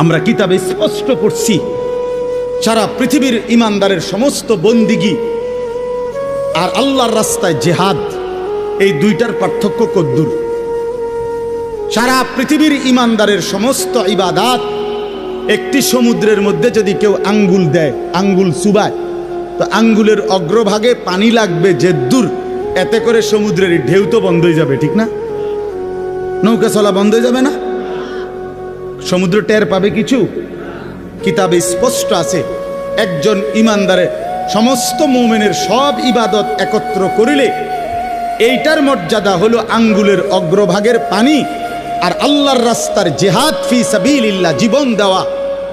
আমরা কিতাবে স্পষ্ট পড়ছি সারা পৃথিবীর ইমানদারের সমস্ত বন্দিগি আর আল্লাহর রাস্তায় জিহাদ, এই দুইটার পার্থক্য কদ্দুর। সারা পৃথিবীর ইমানদারের সমস্ত ইবাদাত একটি সমুদ্রের মধ্যে যদি কেউ আঙ্গুল দেয়, আঙ্গুল চুবায়, তো আঙ্গুলের অগ্রভাগে পানি লাগবে যে দূর, এতে করে সমুদ্রের ঢেউ তো বন্ধ হয়ে যাবে, ঠিক না? নৌকা চলা বন্ধ হয়ে যাবে না? সমুদ্র টের পাবে কিছু? কিতাবে স্পষ্ট আছে একজন ইমানদারের সমস্ত মুমিনের সব ইবাদত একত্র করিলে এইটার মর্যাদা হলো আঙ্গুলের অগ্রভাগের পানি। আর আল্লাহর রাস্তার জিহাদ ফি সাবিলিল্লাহ, জীবন দেওয়া,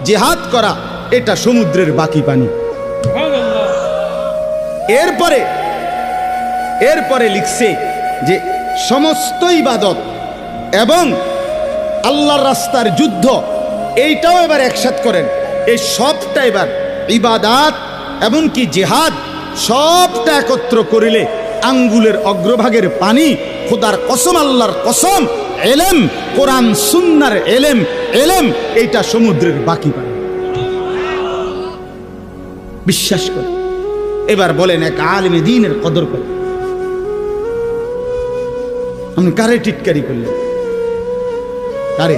জিহাদ করা, এটা সমুদ্রের বাকি পানি। এরপরে লিখছে যে সমস্ত ইবাদত এবং আল্লাহর রাস্তার যুদ্ধ, এইটাও এবার একসাথ করেন। এই সবটা এবার ইবাদাত এমনকি জিহাদ সবটা একত্র করিলে আঙ্গুলের অগ্রভাগের পানি, খোদার কসম, আল্লাহর কসম, এলেম, কোরআন সুন্নাহর এলেম, এইটা সমুদ্রের বাকি পানি। বিশ্বাস করে এবার বলেন এক আলেমে দ্বীনের কদর করে আপনি কারে টিটকারি করলেন? কারে?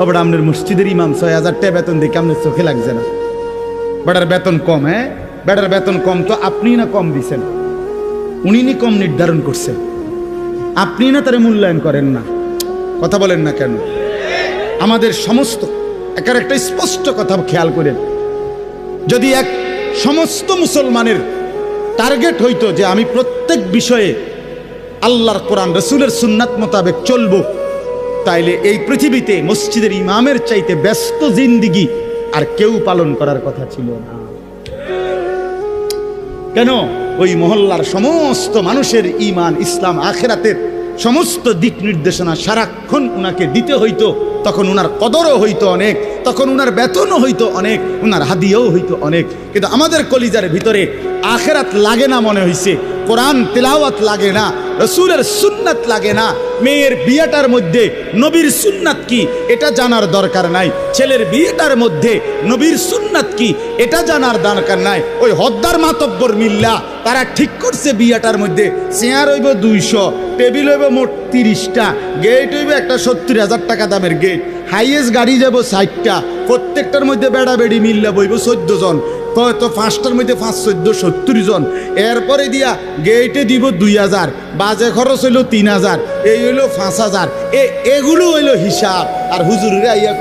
ওটা আপনার মসজিদের ইমাম ৬,০০০ টাকা বেতন দেখে আপনার চোখে লাগছে না? বেটার বেতন কম, হ্যাঁ বেটার বেতন কম তো আপনি না কম দিছেন, উনি নি কম নির্ধারণ করছেন, আপনি না তারে মূল্যায়ন করেন না। কথা বলেন না কেন? আমাদের সমস্ত একার একটা স্পষ্ট কথা খেয়াল করেন, যদি এক সমস্ত মুসলমানের টার্গেট হইতো যে আমি প্রত্যেক বিষয়ে আল্লাহর কোরআন রসুলের সুন্নাত মোতাবেক চলবো, তাইলে এই পৃথিবীতে মসজিদের ইমামের চাইতে ব্যস্ত জিন্দিগি আর কেউ পালন করার কথা ছিল না। কেন? ওই মহল্লার সমস্ত মানুষের ঈমান, ইসলাম, আখিরাতের সমস্ত দিক নির্দেশনা সারাক্ষণ উনাকে দিতে হইতো, তখন উনার কদরও হইতো অনেক, তখন উনার বেতনও হইতো অনেক, উনার হাদিয়াও হইতো অনেক। কিন্তু আমাদের কলিজার ভিতরে আখিরাত লাগে না মনে হইছে, কোরআন তিলাওয়াত লাগে না, রসুলের সুন্নাত লাগে না, মেয়ের বিয়েটার মধ্যে নবীর সুন্নাত কি এটা জানার দরকার নাই, ছেলের বিয়েটার মধ্যে নবীর সুন্নাত কি এটা জানার দরকার নাই। ওই হদ্দার মাতব্বর মিল্লা তারা ঠিক করছে বিয়েটার মধ্যে চেয়ার হইব ২০০, টেবিল হইব মোট ৩০টা, গেট হইব একটা ৭০,০০০ টাকা দামের গেট, হাইয়েস্ট গাড়ি যাব ৬০টা, প্রত্যেকটার মধ্যে বেড়া বেড়ি মিল্লা বইব ১৪ জন, তো ৫টার মধ্যে ৫, ১৪, ৭০ জন। এরপরে দিয়া গেটে দিব ২,০০০, বাজে খরচ হইল ৩,০০০, এই হইল ৫,০০০, এগুলো হইল হিসাব। আর হুজুরেরা আইয়া